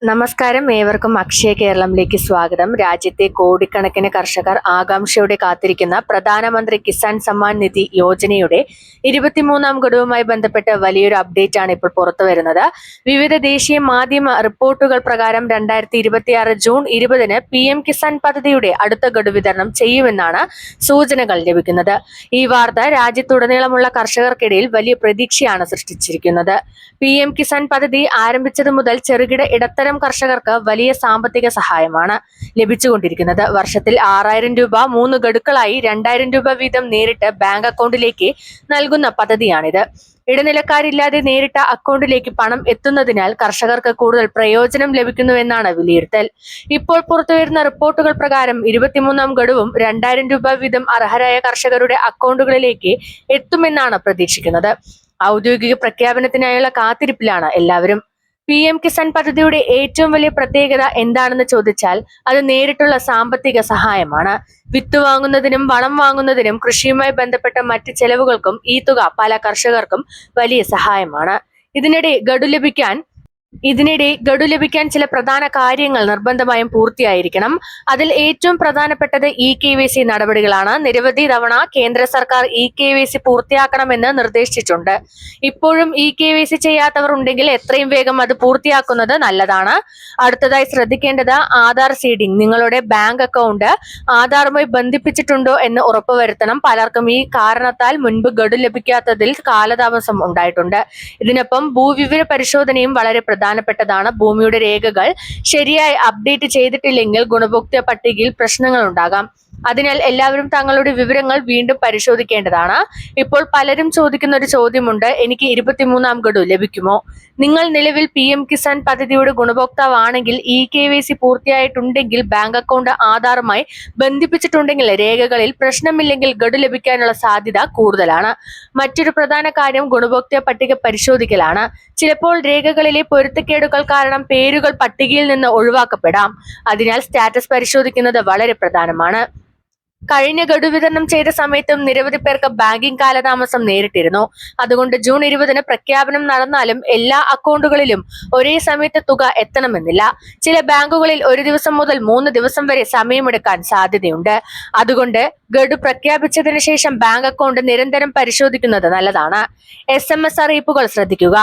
നമസ്കാരം, ഏവർക്കും അക്ഷയ കേരളത്തിലേക്ക് സ്വാഗതം. രാജ്യത്തെ കോടിക്കണക്കിന് കർഷകർ ആകാംക്ഷയോടെ കാത്തിരിക്കുന്ന പ്രധാനമന്ത്രി കിസാൻ സമ്മാൻ നിധി യോജനയുടെ 23ാം ഗഡുവുമായി ബന്ധപ്പെട്ട് വലിയൊരു അപ്ഡേറ്റ് ആണ് ഇപ്പോൾ പുറത്തു വരുന്നത്. വിവിധ ദേശീയ മാധ്യമ റിപ്പോർട്ടുകൾ പ്രകാരം 2026 ജൂൺ 20-ന് PM കിസാൻ പദ്ധതിയുടെ അടുത്ത ഗഡു വിതരണം ചെയ്യുമെന്നാണ് സൂചനകൾ ലഭിക്കുന്നത്. ഈ വാർത്ത രാജ്യത്തുടനീളമുള്ള കർഷകർക്കിടയിൽ വലിയ പ്രതീക്ഷയാണ് സൃഷ്ടിച്ചിരിക്കുന്നത്. PM കിസാൻ പദ്ധതി ആരംഭിച്ചത് മുതൽ ചെറുകിട ഇടത്തരം കർഷകർക്ക് വലിയ സാമ്പത്തിക സഹായമാണ് ലഭിച്ചുകൊണ്ടിരിക്കുന്നത്. വർഷത്തിൽ 6000 രൂപ 3 ഗഡുക്കളായി 2000 രൂപ വീതം നേരിട്ട് ബാങ്ക് അക്കൗണ്ടിലേക്ക് നൽകുന്ന പദ്ധതിയാണിത്. ഇടനിലക്കാരില്ലാതെ നേരിട്ട അക്കൗണ്ടിലേക്ക് പണം എത്തുന്നതിനാൽ കർഷകർക്ക് കൂടുതൽ പ്രയോജനം ലഭിക്കുന്നുവെന്നാണ് വിലയിരുത്തൽ. ഇപ്പോൾ പുറത്തുവരുന്ന റിപ്പോർട്ടുകൾ പ്രകാരം 23ാം ഗഡുവും 2000 രൂപ വീതം അർഹരായ കർഷകരുടെ അക്കൗണ്ടുകളിലേക്ക് എത്തുമെന്നാണ് പ്രതീക്ഷിക്കുന്നത്. ഔദ്യോഗിക പ്രഖ്യാപനത്തിനായുള്ള കാത്തിരിപ്പിലാണ് എല്ലാവരും. PM കിസാൻ പദ്ധതിയുടെ ഏറ്റവും വലിയ പ്രത്യേകത എന്താണെന്ന് ചോദിച്ചാൽ അത് നേരിട്ടുള്ള സാമ്പത്തിക സഹായമാണ്. വിത്ത് വാങ്ങുന്നതിനും വളം വാങ്ങുന്നതിനും കൃഷിയുമായി ബന്ധപ്പെട്ട മറ്റ് ചെലവുകൾക്കും ഈ തുക പല കർഷകർക്കും വലിയ സഹായമാണ്. ഇതിനിടെ ഗഡു ലഭിക്കാൻ ചില പ്രധാന കാര്യങ്ങൾ നിർബന്ധമായും പൂർത്തിയായിരിക്കണം. അതിൽ ഏറ്റവും പ്രധാനപ്പെട്ടത് EKYC നടപടികളാണ്. നിരവധി തവണ കേന്ദ്ര സർക്കാർ EKYC പൂർത്തിയാക്കണമെന്ന് നിർദ്ദേശിച്ചിട്ടുണ്ട്. ഇപ്പോഴും EKYC ചെയ്യാത്തവർ ഉണ്ടെങ്കിൽ എത്രയും വേഗം അത് പൂർത്തിയാക്കുന്നത് നല്ലതാണ്. അടുത്തതായി ശ്രദ്ധിക്കേണ്ടത് ആധാർ സീഡിംഗ്. നിങ്ങളുടെ ബാങ്ക് അക്കൗണ്ട് ആധാറുമായി ബന്ധിപ്പിച്ചിട്ടുണ്ടോ എന്ന് ഉറപ്പുവരുത്തണം. പലർക്കും ഈ കാരണത്താൽ മുൻപ് ഗഡു ലഭിക്കാത്തതിൽ കാലതാമസം ഉണ്ടായിട്ടുണ്ട്. ഇതിനൊപ്പം ഭൂവിവര പരിശോധനയും വളരെ പ്രധാനപ്പെട്ടതാണ്. ഭൂമിയുടെ രേഖകൾ ശരിയായി അപ്ഡേറ്റ് ചെയ്തിട്ടില്ലെങ്കിൽ ഗുണഭോക്തൃ പട്ടികയിൽ പ്രശ്നങ്ങൾ ഉണ്ടാകാം. അതിനാൽ എല്ലാവരും തങ്ങളുടെ വിവരങ്ങൾ വീണ്ടും പരിശോധിക്കേണ്ടതാണ്. ഇപ്പോൾ പലരും ചോദിക്കുന്ന ഒരു ചോദ്യമുണ്ട്, എനിക്ക് 23ാം ഗഡു ലഭിക്കുമോ? നിങ്ങൾ നിലവിൽ PM കിസാൻ പദ്ധതിയുടെ ഗുണഭോക്താവാണെങ്കിൽ EKYC പൂർത്തിയായിട്ടുണ്ടെങ്കിൽ ബാങ്ക് അക്കൗണ്ട് ആധാറുമായി ബന്ധിപ്പിച്ചിട്ടുണ്ടെങ്കിൽ രേഖകളിൽ പ്രശ്നമില്ലെങ്കിൽ ഗഡു ലഭിക്കാനുള്ള സാധ്യത കൂടുതലാണ്. മറ്റൊരു പ്രധാന കാര്യം ഗുണഭോക്തൃ പട്ടിക പരിശോധിക്കലാണ്. ചിലപ്പോൾ രേഖകളിലെ പൊരുത്തക്കേടുകൾ കാരണം പേരുകൾ പട്ടികയിൽ നിന്ന് ഒഴിവാക്കപ്പെടാം. അതിനാൽ സ്റ്റാറ്റസ് പരിശോധിക്കുന്നത് വളരെ പ്രധാനമാണ്. കഴിഞ്ഞ ഗഡു വിതരണം ചെയ്ത സമയത്തും നിരവധി പേർക്ക് ബാങ്കിംഗ് കാലതാമസം നേരിട്ടിരുന്നു. അതുകൊണ്ട് ജൂൺ 20-ന് പ്രഖ്യാപനം നടന്നാലും എല്ലാ അക്കൗണ്ടുകളിലും ഒരേ സമയത്ത് തുക എത്തണമെന്നില്ല. ചില ബാങ്കുകളിൽ 1 ദിവസം മുതൽ 3 ദിവസം വരെ സമയമെടുക്കാൻ സാധ്യതയുണ്ട്. അതുകൊണ്ട് ഗഡു പ്രഖ്യാപിച്ചതിന് ശേഷം ബാങ്ക് അക്കൗണ്ട് നിരന്തരം പരിശോധിക്കുന്നത് നല്ലതാണ്. SMS അറിയിപ്പുകൾ ശ്രദ്ധിക്കുക.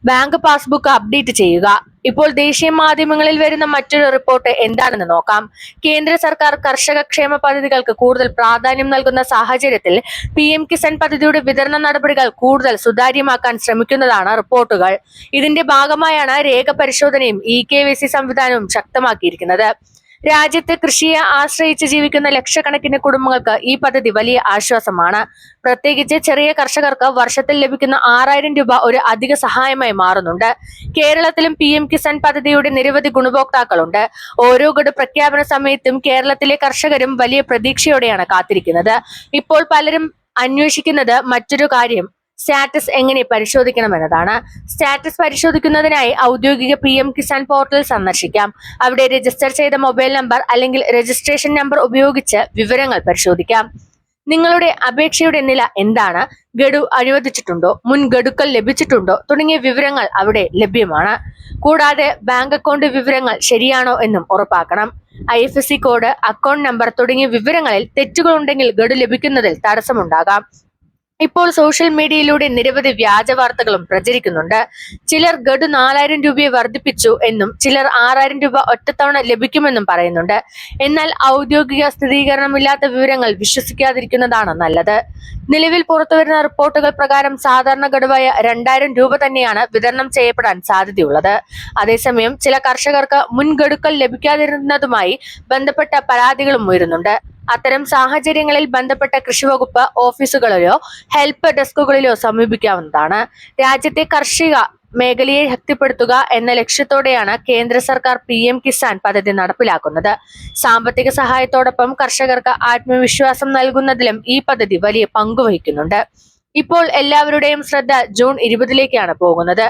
ബാങ്ക് പാസ്ബുക്ക് അപ്ഡേറ്റ് ചെയ്യുക. ഇപ്പോൾ ദേശീയ മാധ്യമങ്ങളിൽ വരുന്ന മറ്റൊരു റിപ്പോർട്ട് എന്താണെന്ന് നോക്കാം. കേന്ദ്ര സർക്കാർ കർഷക ക്ഷേമ പദ്ധതികൾക്ക് കൂടുതൽ പ്രാധാന്യം നൽകുന്ന സാഹചര്യത്തിൽ PM കിസാൻ പദ്ധതിയുടെ വിതരണ നടപടികൾ കൂടുതൽ സുതാര്യമാക്കാൻ ശ്രമിക്കുന്നതാണ് റിപ്പോർട്ടുകൾ. ഇതിന്റെ ഭാഗമായാണ് രേഖ പരിശോധനയും EKYC സംവിധാനവും ശക്തമാക്കിയിരിക്കുന്നത്. രാജ്യത്ത് കൃഷിയെ ആശ്രയിച്ച് ജീവിക്കുന്ന ലക്ഷക്കണക്കിന് കുടുംബങ്ങൾക്ക് ഈ പദ്ധതി വലിയ ആശ്വാസമാണ്. പ്രത്യേകിച്ച് ചെറിയ കർഷകർക്ക് വർഷത്തിൽ ലഭിക്കുന്ന 6000 രൂപ ഒരു അധിക സഹായമായി മാറുന്നുണ്ട്. കേരളത്തിലും PM കിസാൻ പദ്ധതിയുടെ നിരവധി ഗുണഭോക്താക്കളുണ്ട്. ഓരോ ഗഡു പ്രഖ്യാപന സമയത്തും കേരളത്തിലെ കർഷകരും വലിയ പ്രതീക്ഷയോടെയാണ് കാത്തിരിക്കുന്നത്. ഇപ്പോൾ പലരും അന്വേഷിക്കുന്നത് മറ്റൊരു കാര്യം സ്റ്റാറ്റസ് എങ്ങനെ പരിശോധിക്കണമെന്നതാണ്. സ്റ്റാറ്റസ് പരിശോധിക്കുന്നതിനായി ഔദ്യോഗിക PM കിസാൻ പോർട്ടൽ സന്ദർശിക്കാം. അവിടെ രജിസ്റ്റർ ചെയ്ത മൊബൈൽ നമ്പർ അല്ലെങ്കിൽ രജിസ്ട്രേഷൻ നമ്പർ ഉപയോഗിച്ച് വിവരങ്ങൾ പരിശോധിക്കാം. നിങ്ങളുടെ അപേക്ഷയുടെ നില എന്താണ്, ഗഡു അനുവദിച്ചിട്ടുണ്ടോ, മുൻ ഗഡുക്കൾ ലഭിച്ചിട്ടുണ്ടോ തുടങ്ങിയ വിവരങ്ങൾ അവിടെ ലഭ്യമാണ്. കൂടാതെ ബാങ്ക് അക്കൗണ്ട് വിവരങ്ങൾ ശരിയാണോ എന്നും ഉറപ്പാക്കണം. IFSC കോഡ്, അക്കൗണ്ട് നമ്പർ തുടങ്ങിയ വിവരങ്ങളിൽ തെറ്റുകൾ ഉണ്ടെങ്കിൽ ഗഡു ലഭിക്കുന്നതിൽ തടസ്സമുണ്ടാകാം. ഇപ്പോൾ സോഷ്യൽ മീഡിയയിലൂടെ നിരവധി വ്യാജ വാർത്തകളും പ്രചരിക്കുന്നുണ്ട്. ചിലർ ഗഡു 4000 രൂപയെ വർദ്ധിപ്പിച്ചു എന്നും ചിലർ 6000 രൂപ ഒറ്റത്തവണ ലഭിക്കുമെന്നും പറയുന്നുണ്ട്. എന്നാൽ ഔദ്യോഗിക സ്ഥിരീകരണമില്ലാത്ത വിവരങ്ങൾ വിശ്വസിക്കാതിരിക്കുന്നതാണ് നല്ലത്. നിലവിൽ പുറത്തുവരുന്ന റിപ്പോർട്ടുകൾ പ്രകാരം സാധാരണ ഗഡുവായ 2000 രൂപ തന്നെയാണ് വിതരണം ചെയ്യപ്പെടാൻ സാധ്യതയുള്ളത്. അതേസമയം ചില കർഷകർക്ക് മുൻ ഗഡുക്കൾ ലഭിക്കാതിരുന്നതുമായി ബന്ധപ്പെട്ട പരാതികളും ഉയരുന്നുണ്ട്. അത്തരം സാഹചര്യങ്ങളിൽ ബന്ധപ്പെട്ട കൃഷിവകുപ്പ് ഓഫീസുകളിലോ ഹെൽപ്പ് ഡെസ്കുകളിലോ സമീപിക്കാവുന്നതാണ്. രാജ്യത്തെ കാർഷിക മേഖലയെ ശക്തിപ്പെടുത്തുക എന്ന ലക്ഷ്യത്തോടെയാണ് കേന്ദ്ര സർക്കാർ PM കിസാൻ പദ്ധതി നടപ്പിലാക്കുന്നത്. സാമ്പത്തിക സഹായത്തോടൊപ്പം കർഷകർക്ക് ആത്മവിശ്വാസം നൽകുന്നതിലും ഈ പദ്ധതി വലിയ പങ്കുവഹിക്കുന്നുണ്ട്. ഇപ്പോൾ എല്ലാവരുടെയും ശ്രദ്ധ ജൂൺ 20-ലേക്കാണ് പോകുന്നത്.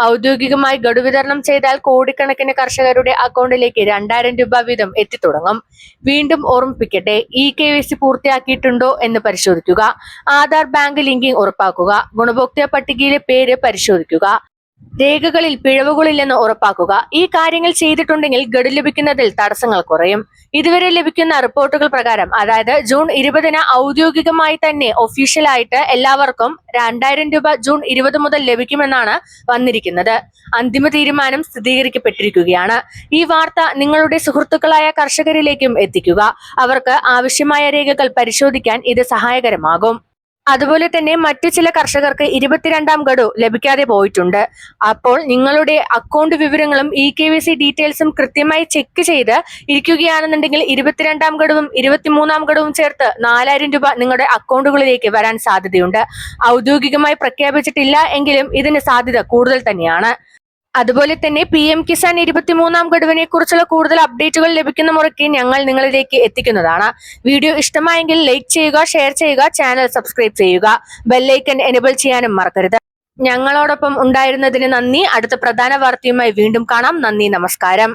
ഔദ്യോഗികമായി ഗഡു വിതരണം ചെയ്താൽ കോടിക്കണക്കിന് കർഷകരുടെ അക്കൗണ്ടിലേക്ക് 2000 രൂപ വീതം എത്തിത്തുടങ്ങും. വീണ്ടും ഓർമ്മിപ്പിക്കട്ടെ, EKYC പൂർത്തിയാക്കിയിട്ടുണ്ടോ എന്ന് പരിശോധിക്കുക. ആധാർ ബാങ്ക് ലിങ്കിംഗ് ഉറപ്പാക്കുക. ഗുണഭോക്തൃ പട്ടികയിലെ പേര് പരിശോധിക്കുക. രേഖകളിൽ പിഴവുകളില്ലെന്ന് ഉറപ്പാക്കുക. ഈ കാര്യങ്ങൾ ചെയ്തിട്ടുണ്ടെങ്കിൽ ഗഡു ലഭിക്കുന്നതിൽ തടസ്സങ്ങൾ കുറയും. ഇതുവരെ ലഭിക്കുന്ന റിപ്പോർട്ടുകൾ പ്രകാരം, അതായത് ജൂൺ 20 ഔദ്യോഗികമായി തന്നെ ഒഫീഷ്യലായിട്ട് എല്ലാവർക്കും 2000 രൂപ ജൂൺ 20 മുതൽ ലഭിക്കുമെന്നാണ് വന്നിരിക്കുന്നത്. അന്തിമ തീരുമാനം സ്ഥിരീകരിക്കപ്പെട്ടിരിക്കുകയാണ്. ഈ വാർത്ത നിങ്ങളുടെ സുഹൃത്തുക്കളായ കർഷകരിലേക്കും എത്തിക്കുക. അവർക്ക് ആവശ്യമായ രേഖകൾ പരിശോധിക്കാൻ ഇത് സഹായകരമാകും. അതുപോലെ തന്നെ മറ്റു ചില കർഷകർക്ക് 22ാം ഗഡു ലഭിക്കാതെ പോയിട്ടുണ്ട്. അപ്പോൾ നിങ്ങളുടെ അക്കൗണ്ട് വിവരങ്ങളും EKYC ഡീറ്റെയിൽസും കൃത്യമായി ചെക്ക് ചെയ്ത് ഇരിക്കുകയാണെന്നുണ്ടെങ്കിൽ 22ാം ഗഡുവും 23ാം ഗഡുവും ചേർത്ത് 4000 രൂപ നിങ്ങളുടെ അക്കൗണ്ടുകളിലേക്ക് വരാൻ സാധ്യതയുണ്ട്. ഔദ്യോഗികമായി പ്രഖ്യാപിച്ചിട്ടില്ല എങ്കിലും ഇതിന് സാധ്യത കൂടുതൽ തന്നെയാണ്. അതുപോലെ തന്നെ PM കിസാൻ 23ാം ഗഡുവിനെ കുറിച്ചുള്ള കൂടുതൽ അപ്ഡേറ്റുകൾ ലഭിക്കുന്ന മുറയ്ക്ക് ഞങ്ങൾ നിങ്ങളിലേക്ക് എത്തിക്കുന്നതാണ്. വീഡിയോ ഇഷ്ടമായെങ്കിൽ ലൈക്ക് ചെയ്യുക, ഷെയർ ചെയ്യുക, ചാനൽ സബ്സ്ക്രൈബ് ചെയ്യുക, ബെല്ലൈക്കൺ എനേബിൾ ചെയ്യാനും മറക്കരുത്. ഞങ്ങളോടൊപ്പം ഉണ്ടായിരുന്നതിന് നന്ദി. അടുത്ത പ്രധാന വാർത്തയുമായി വീണ്ടും കാണാം. നന്ദി, നമസ്കാരം.